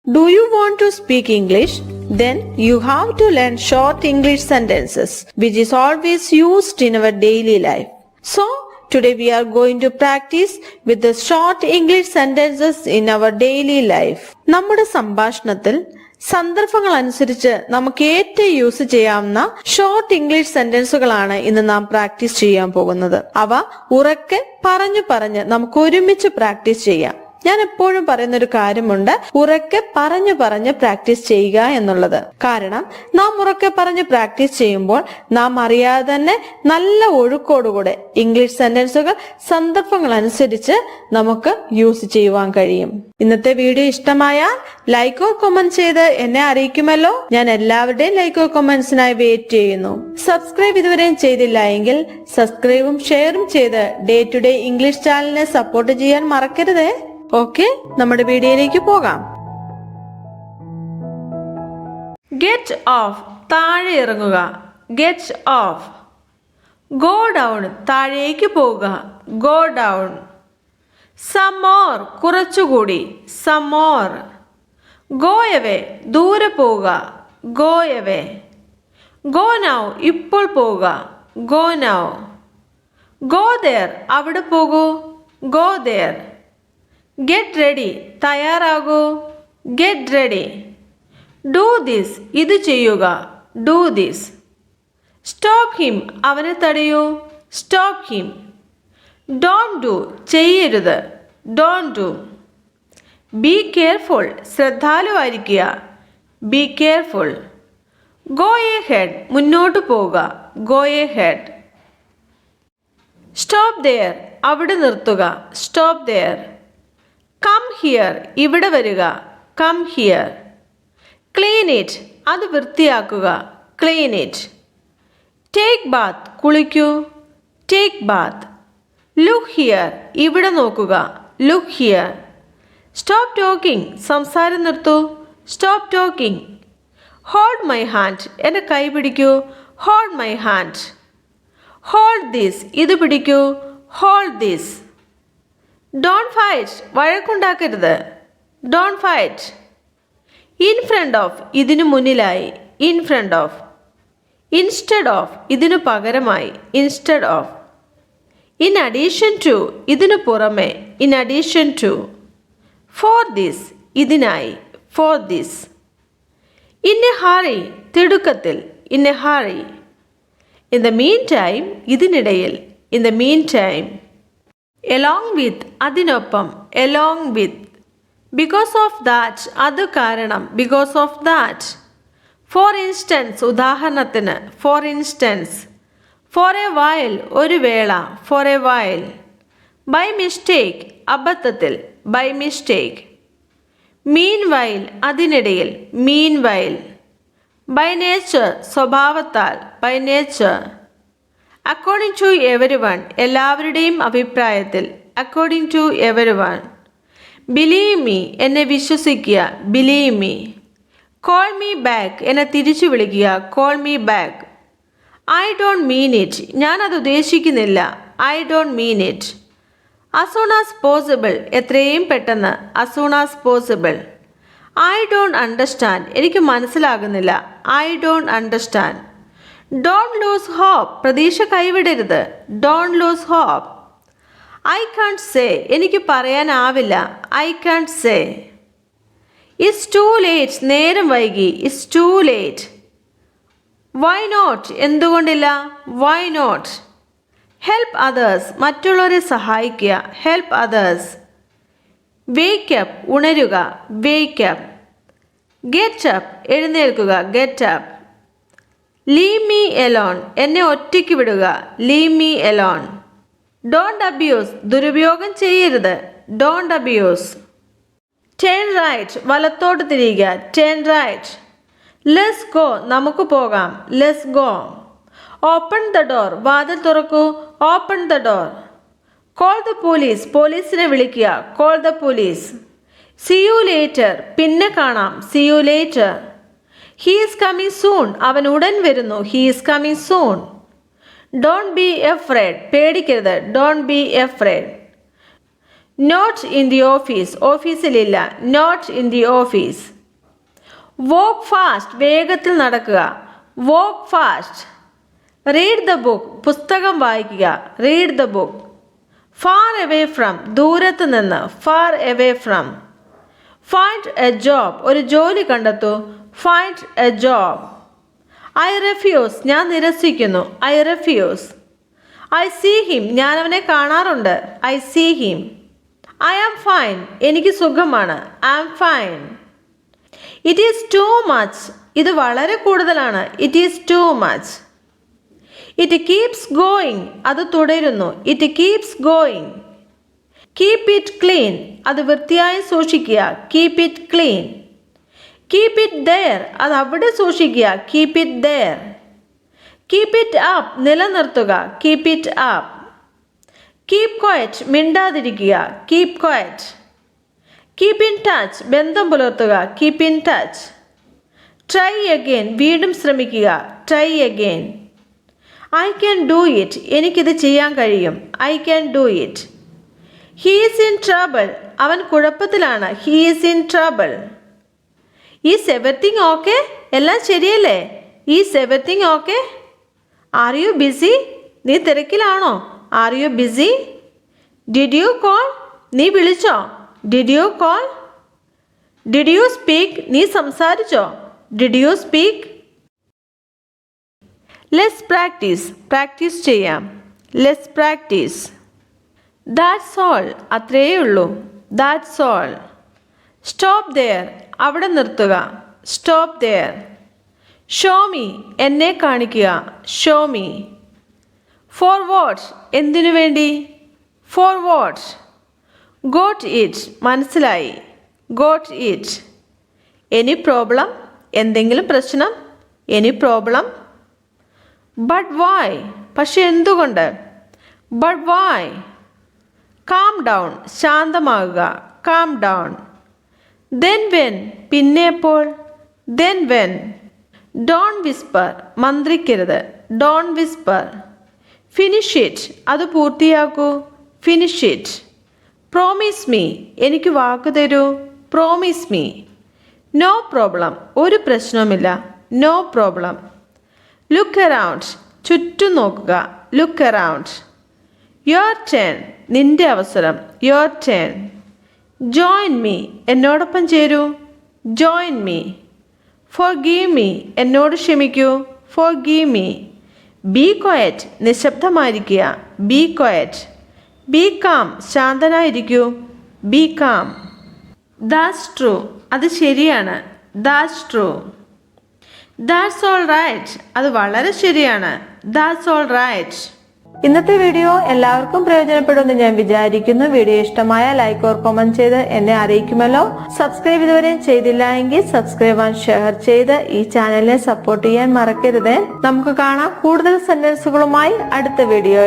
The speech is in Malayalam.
Do you want to speak English? Then you have to learn short English sentences, which is always used in our daily life. So, today we are going to practice with the short English sentences in our daily life. നമ്മുടെ സംഭാഷണത്തിൽ സന്ദർഭങ്ങൾ അനുസരിച്ച് നമുക്ക് ഏറ്റവും യൂസ് ചെയ്യാവുന്ന ഷോർട്ട് ഇംഗ്ലീഷ് സെന്റൻസുകളാണ് ഇന്ന് നാം പ്രാക്ടീസ് ചെയ്യാൻ പോകുന്നത്. അവ ഉറക്കെ പറഞ്ഞു നമുക്ക് ഒരുമിച്ച് പ്രാക്ടീസ് ചെയ്യാം. ഞാൻ എപ്പോഴും പറയുന്ന ഒരു കാര്യമുണ്ട്, ഉറക്കെ പറഞ്ഞു പ്രാക്ടീസ് ചെയ്യുക എന്നുള്ളത്. കാരണം നാം ഉറക്കെ പറഞ്ഞ് പ്രാക്ടീസ് ചെയ്യുമ്പോൾ നാം അറിയാതെ തന്നെ നല്ല ഒഴുക്കോടുകൂടെ ഇംഗ്ലീഷ് സെന്റൻസുകൾ സന്ദർഭങ്ങൾ അനുസരിച്ച് നമുക്ക് യൂസ് ചെയ്യുവാൻ കഴിയും. ഇന്നത്തെ വീഡിയോ ഇഷ്ടമായാൽ ലൈക്കോ കമന്റ് ചെയ്ത് എന്നെ അറിയിക്കുമല്ലോ. ഞാൻ എല്ലാവരുടെയും ലൈക്കോ കമന്റ്സിനായി വെയിറ്റ് ചെയ്യുന്നു. സബ്സ്ക്രൈബ് ഇതുവരെയും ചെയ്തില്ല എങ്കിൽ സബ്സ്ക്രൈബും ഷെയറും ചെയ്ത് ഡേ ടു ഡേ ഇംഗ്ലീഷ് ചാനലിനെ സപ്പോർട്ട് ചെയ്യാൻ മറക്കരുതേ. ഓക്കെ, നമ്മുടെ വീഡിയോയിലേക്ക് പോകാം. ഗെറ്റ് ഓഫ്, താഴെ ഇറങ്ങുക. Get of. ഗോ ഡൗൺ, താഴേക്ക് പോവുക. Go down. സം മോർ, കുറച്ചുകൂടി. Some more. ഗോ എവേ, ദൂരെ പോവുക. Go away. ഗോ നൗ, ഇപ്പോൾ പോവുക. Go now. ഗോ ദേർ, അവിടെ പോകൂ. Go there. ഗെറ്റ് റെഡി, തയ്യാറാകൂ. Get ready. ഡു ദിസ്, ഇത് ചെയ്യുക. Do this. സ്റ്റോപ്പ് ഹിം, അവനെ തടയൂ. Stop him. ഡോണ്ട് ഡു, ചെയ്യരുത്. Don't do. ബി കെയർഫുൾ, ശ്രദ്ധാലുവായിരിക്കുക. Be careful. Go ahead, മുന്നോട്ട് പോവുക. Go ahead. Stop there, അവിടെ നിർത്തുക. Stop there. കം ഹിയർ, ഇവിടെ വരിക. Come here. ക്ലീൻ ഇറ്റ്, അത് വൃത്തിയാക്കുക. Clean it. ടേക്ക് ബാത്ത്, കുളിക്കൂ. Take bath. ലുക്ക് ഹിയർ, ഇവിടെ നോക്കുക. Look here. സ്റ്റോപ്പ് ടോക്കിംഗ്, സംസാരം നിർത്തൂ. Stop talking. Hold my hand, എൻ്റെ കൈ പിടിക്കൂ. Hold my hand. Hold this, ഇത് പിടിക്കൂ. Hold this. ഡോണ്ട് ഫൈറ്റ്, വഴക്കുണ്ടാക്കരുത്. Don't fight. In front of, ഇതിനു മുന്നിലായി. In front of. Instead of, ഇതിനു പകരമായി. Instead of. In addition to, ഇതിനു പുറമെ. In addition to. For this, ഇതിനായി. For this. In a hurry, തിടുക്കത്തിൽ. In a hurry. In the meantime, ഇതിനിടയിൽ. In the meantime. Along with, അതിനൊപ്പം. Along with. Because of that, അത് കാരണം. Because of that. For instance, ഉദാഹരണത്തിന്. For instance. For a while, ഒരു വേള. For a while. By mistake, അബദ്ധത്തിൽ. By mistake. മീൻ വൈൽ, അതിനിടയിൽ. Meanwhile. ബൈ നേച്ചർ, സ്വഭാവത്താൽ. By nature. According to everyone, എല്ലാവരുടെയും അഭിപ്രായത്തിൽ. According to everyone. Believe me, എന്നെ വിശ്വസിക്കുക. Believe me. Call me back, എന്നെ തിരിച്ചു വിളിക്കുക. Call me back. I don't mean it, ഞാനത് ഉദ്ദേശിക്കുന്നില്ല. I don't mean it. As soon as possible, എത്രയും പെട്ടെന്ന്. As soon as possible. I don't understand, എനിക്ക് മനസ്സിലാകുന്നില്ല. I don't understand. Don't lose hope, പ്രതീക്ഷ കൈവിടരുത്. Don't lose hope. I can't say, എനിക്ക് പറയാനാവില്ല. I can't say. It's too late, നേരം വൈകി. It's too late. Why not, എന്തുകൊണ്ടില്ല. Why not. ഹെൽപ്പ് അതേഴ്സ്, മറ്റുള്ളവരെ സഹായിക്കുക. Help others. വേക്ക് അപ്പ്, ഉണരുക. Wake up. ഗെറ്റ് അപ്പ്, എഴുന്നേൽക്കുക. Get up. Leave me alone, എന്നെ ഒറ്റയ്ക്ക് വിടുക. Leave me alone. Don't abuse, ദുരുപയോഗം ചെയ്യരുത്. Don't abuse. ടേൺ റൈറ്റ്, വലത്തോട്ട് തിരിയുക. Turn right. ലെറ്റ്സ് ഗോ, നമുക്ക് പോകാം. Let's go. Open the door, വാതിൽ തുറക്കൂ. Open the door. Call the police, പോലീസിനെ വിളിക്കുക. Call the police. See you later, പിന്നെ കാണാം. See you later. He is coming soon, അവൻ ഉടൻ വരുന്നു. He is coming soon. Don't be afraid, പേടിക്കരുത്. Don't be afraid. Not in the office, ഓഫീസിലില്ല. Not in the office. Walk fast വേഗത്തിൽ നടക്കുക. Walk fast. Read the book പുസ്തകം വായിക്കുക. Read the book. Far away from ദൂരത്ത് നിന്ന്. Far away from. Find a job ഒരു ജോലി കണ്ടെത്തൂ. Find a job. I refuse ഞാൻ നിരസിക്കുന്നു. I refuse. I see him ഞാൻ അവനെ കാണാറുണ്ട്. I see him. I am fine എനിക്ക് സുഖമാണ്. I am fine. It is too much ഇത് വളരെ കൂടുതലാണ്. It is too much. It keeps going അത് തുടരുന്നു. It keeps going. Keep it clean അത് വൃത്തിയായി സൂക്ഷിക്കുക. Keep it clean. Keep it there അത് അവിടെ സൂക്ഷിക്കുക. Keep it there. Keep it up നിലനിർത്തുക. Keep it up. Keep quiet മിണ്ടാതിരിക്കുക. Keep quiet. Keep in touch ബന്ധം പുലർത്തുക. Keep in touch. Try again വീണ്ടും ശ്രമിക്കുക. Try again. I can do it എനിക്കിത് ചെയ്യാൻ കഴിയും. I can do it. He is in trouble അവൻ കുഴപ്പത്തിലാണ്. He is in trouble. Is everything okay എല്ലാം ശരിയല്ലേ? Is everything okay? Are you busy നീ തിരക്കിലാണോ? Are you BC? Did you call നീ വിളിച്ചോ? Did you call? Did you speak നീ സംസാരിച്ചോ? Did you speak? Let's practise practice ചെയ്യാം. Let's practise. ദാറ്റ്സ് ഓൾ അത്രയേ ഉള്ളൂ. That's all. സ്റ്റോപ്പ് ദെയർ അവിടെ നിർത്തുക. Stop there. ഷോ മീ എന്നെ കാണിക്കുക. Show me. ഫോർ വാട്ട് എന്തിനു വേണ്ടി? For what. ഗോട്ട് ഇറ്റ് മനസ്സിലായി. Got it. എനി പ്രോബ്ലം എന്തെങ്കിലും പ്രശ്നം? Any problem? ബട്ട് വായ് പക്ഷെ എന്തുകൊണ്ട്? But why. കാം ഡൗൺ ശാന്തമാകുക. Calm down. ദെൻ വെൻ പിന്നെ എപ്പോൾ? Then when. ഡോൺ വിസ്പർ മന്ത്രിക്കരുത്. Don't whisper. ഫിനിഷ് ഇറ്റ് അത് പൂർത്തിയാക്കൂ. Finish it. പ്രോമിസ് മീ എനിക്ക് വാക്ക് തരൂ. Promise me. നോ പ്രോബ്ലം ഒരു പ്രശ്നവുമില്ല. No problem. ലുക്ക് അറൗണ്ട് ചുറ്റും നോക്കുക. Look around. യുവർ ടേൺ നിന്റെ അവസരം. Your turn. ജോയിൻ മീ എന്നോടൊപ്പം ചേരൂ. Join me. ഫോർഗീവ് മീ എന്നോട് ക്ഷമിക്കൂ. Forgive me. ബി ക്വയറ്റ് നിശബ്ദമായിരിക്കുക. Be quiet. ബി കാം ശാന്തനായിരിക്കൂ. Be calm. ദാറ്റ്സ് ട്രൂ അത് ശരിയാണ്. That's true. That's all right അത് വളരെ ശരിയാണ്. That's all right. ഇന്നത്തെ വീഡിയോ എല്ലാവർക്കും പ്രയോജനപ്പെടുമെന്ന് ഞാൻ വിചാരിക്കുന്നു. വീഡിയോ ഇഷ്ടമായ ലൈക്ക് ഓർ കമന്റ് ചെയ്ത് എന്നെ അറിയിക്കുമല്ലോ. സബ്സ്ക്രൈബ് ഇതുവരെ ചെയ്തില്ല എങ്കിൽ സബ്സ്ക്രൈബ് ആൻഡ് ഷെയർ ചെയ്ത് ഈ ചാനലിനെ സപ്പോർട്ട് ചെയ്യാൻ മറക്കരുത്. നമുക്ക് കാണാം കൂടുതൽ സെന്റൻസുകളുമായി അടുത്ത വീഡിയോ.